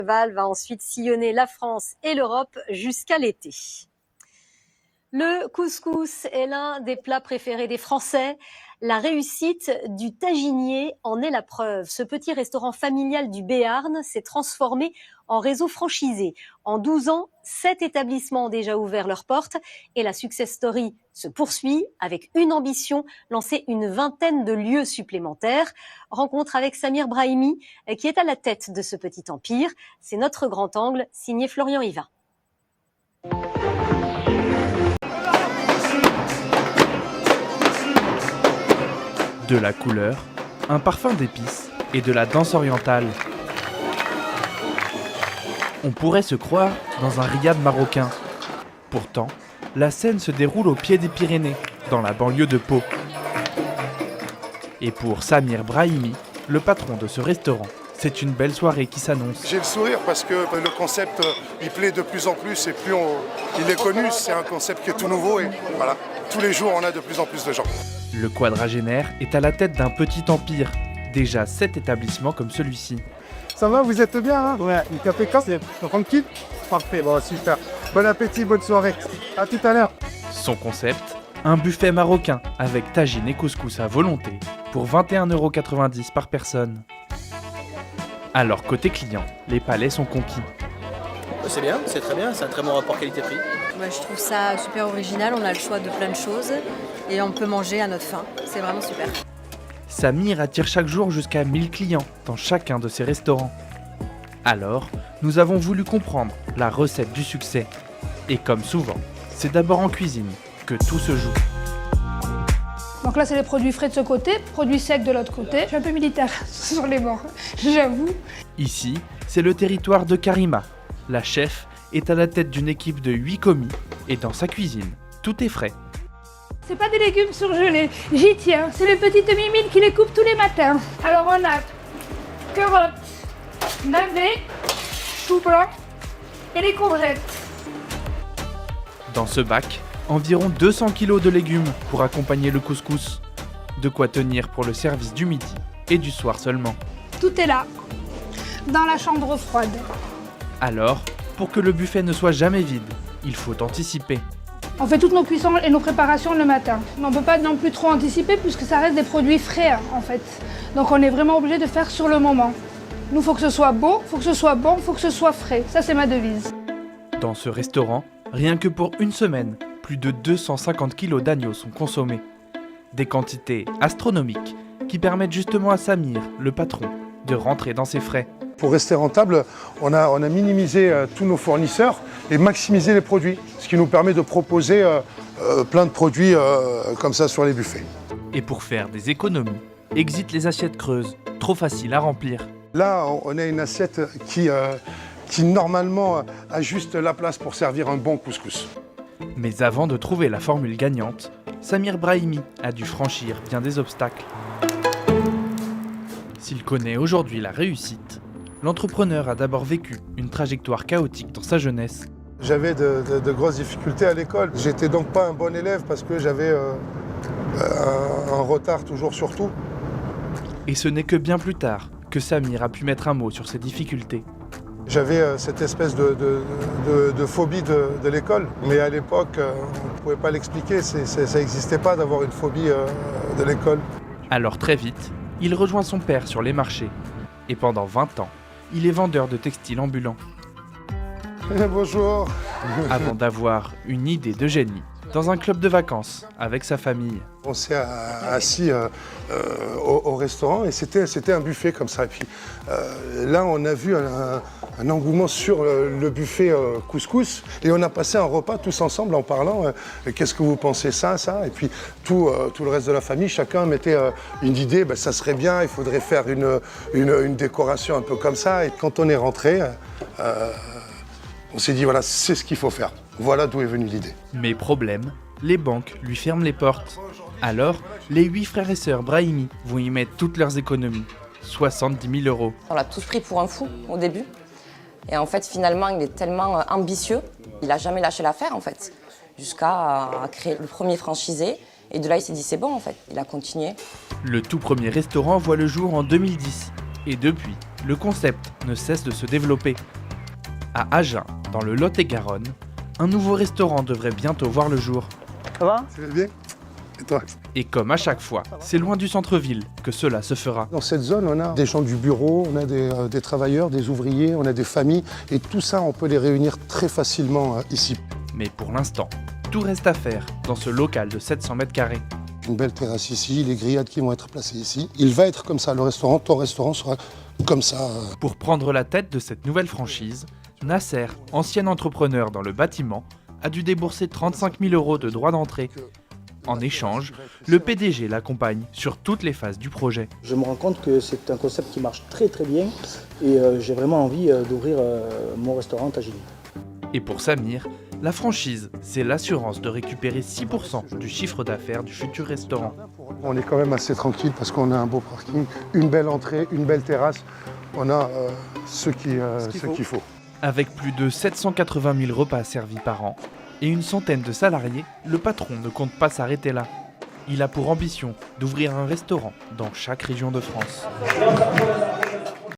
Val va ensuite sillonner la France et l'Europe jusqu'à l'été. Le couscous est l'un des plats préférés des Français. La réussite du Taginier en est la preuve. Ce petit restaurant familial du Béarn s'est transformé en réseau franchisé. En 12 ans, 7 établissements ont déjà ouvert leurs portes et la success story se poursuit avec une ambition, lancer une vingtaine de lieux supplémentaires. Rencontre avec Samir Brahimi qui est à la tête de ce petit empire. C'est notre grand angle, signé Florian Yvain. De la couleur, un parfum d'épices et de la danse orientale. On pourrait se croire dans un riad marocain. Pourtant, la scène se déroule au pied des Pyrénées, dans la banlieue de Pau. Et pour Samir Brahimi, le patron de ce restaurant, c'est une belle soirée qui s'annonce. J'ai le sourire parce que le concept, il plaît de plus en plus et plus il est connu. C'est un concept qui est tout nouveau et voilà, tous les jours on a de plus en plus de gens. Le quadragénaire est à la tête d'un petit empire. Déjà 7 établissements comme celui-ci. Ça va, vous êtes bien hein? Ouais, une café quand c'est tranquille? Parfait, bon super. Bon appétit, bonne soirée. À tout à l'heure. Son concept, un buffet marocain avec tagine et couscous à volonté pour 21,90 € par personne. Alors côté client, les palais sont conquis. C'est bien, c'est très bien, c'est un très bon rapport qualité-prix. Je trouve ça super original, on a le choix de plein de choses et on peut manger à notre faim, c'est vraiment super. Samir attire chaque jour jusqu'à 1000 clients dans chacun de ses restaurants. Alors, nous avons voulu comprendre la recette du succès. Et comme souvent, c'est d'abord en cuisine que tout se joue. Donc là, c'est les produits frais de ce côté, produits secs de l'autre côté. Je suis un peu militaire sur les bords, j'avoue. Ici, c'est le territoire de Karima. La chef est à la tête d'une équipe de 8 commis et dans sa cuisine, tout est frais. C'est pas des légumes surgelés, j'y tiens. C'est les petites mimines qui les coupent tous les matins. Alors on a carottes, navets, choux blancs et les courgettes. Dans ce bac, environ 200 kg de légumes pour accompagner le couscous. De quoi tenir pour le service du midi et du soir seulement. Tout est là, dans la chambre froide. Alors, pour que le buffet ne soit jamais vide, il faut anticiper. On fait toutes nos cuissons et nos préparations le matin. Mais on ne peut pas non plus trop anticiper puisque ça reste des produits frais en fait. Donc on est vraiment obligé de faire sur le moment. Nous, il faut que ce soit beau, il faut que ce soit bon, il faut que ce soit frais. Ça, c'est ma devise. Dans ce restaurant, rien que pour une semaine, plus de 250 kg d'agneau sont consommés. Des quantités astronomiques qui permettent justement à Samir, le patron, de rentrer dans ses frais. Pour rester rentable, on a minimisé tous nos fournisseurs et maximisé les produits, ce qui nous permet de proposer plein de produits comme ça sur les buffets. Et pour faire des économies, exit les assiettes creuses, trop faciles à remplir. Là, on a une assiette qui normalement a juste la place pour servir un bon couscous. Mais avant de trouver la formule gagnante, Samir Brahimi a dû franchir bien des obstacles. S'il connaît aujourd'hui la réussite, l'entrepreneur a d'abord vécu une trajectoire chaotique dans sa jeunesse. J'avais de grosses difficultés à l'école. J'étais donc pas un bon élève parce que j'avais un retard toujours sur tout. Et ce n'est que bien plus tard que Samir a pu mettre un mot sur ses difficultés. J'avais cette espèce de phobie de l'école, mais à l'époque, on ne pouvait pas l'expliquer, ça n'existait pas d'avoir une phobie de l'école. Alors très vite, il rejoint son père sur les marchés. Et pendant 20 ans, il est vendeur de textiles ambulants. Bonjour. Avant d'avoir une idée de génie dans un club de vacances avec sa famille. On s'est assis au restaurant et c'était un buffet comme ça. Et puis là, on a vu un engouement sur le buffet couscous et on a passé un repas tous ensemble en parlant qu'est-ce que vous pensez ça. Et puis tout le reste de la famille, chacun mettait une idée, ça serait bien, il faudrait faire une décoration un peu comme ça. Et quand on est rentré, on s'est dit voilà, c'est ce qu'il faut faire. Voilà d'où est venue l'idée. Mais problème, les banques lui ferment les portes. Alors, les 8 frères et sœurs Brahimi vont y mettre toutes leurs économies, 70 000 €. On l'a tous pris pour un fou au début. Et en fait, finalement, il est tellement ambitieux, il n'a jamais lâché l'affaire en fait, jusqu'à créer le premier franchisé. Et de là, il s'est dit c'est bon en fait, il a continué. Le tout premier restaurant voit le jour en 2010. Et depuis, le concept ne cesse de se développer. À Agen, dans le Lot-et-Garonne, un nouveau restaurant devrait bientôt voir le jour. Ça va? Tu vas bien? Et toi? Et comme à chaque fois, c'est loin du centre-ville que cela se fera. Dans cette zone, on a des gens du bureau, on a des travailleurs, des ouvriers, on a des familles. Et tout ça, on peut les réunir très facilement ici. Mais pour l'instant, tout reste à faire dans ce local de 700 mètres carrés. Une belle terrasse ici, les grillades qui vont être placées ici. Il va être comme ça, le restaurant, ton restaurant sera comme ça. Pour prendre la tête de cette nouvelle franchise, Nasser, ancien entrepreneur dans le bâtiment, a dû débourser 35 000 € de droits d'entrée. En échange, le PDG l'accompagne sur toutes les phases du projet. Je me rends compte que c'est un concept qui marche très bien et j'ai vraiment envie d'ouvrir mon restaurant Tagini. Et pour Samir, la franchise, c'est l'assurance de récupérer 6% du chiffre d'affaires du futur restaurant. On est quand même assez tranquille parce qu'on a un beau parking, une belle entrée, une belle terrasse. On a ce qu'il faut. Avec plus de 780 000 repas servis par an et une centaine de salariés, le patron ne compte pas s'arrêter là. Il a pour ambition d'ouvrir un restaurant dans chaque région de France.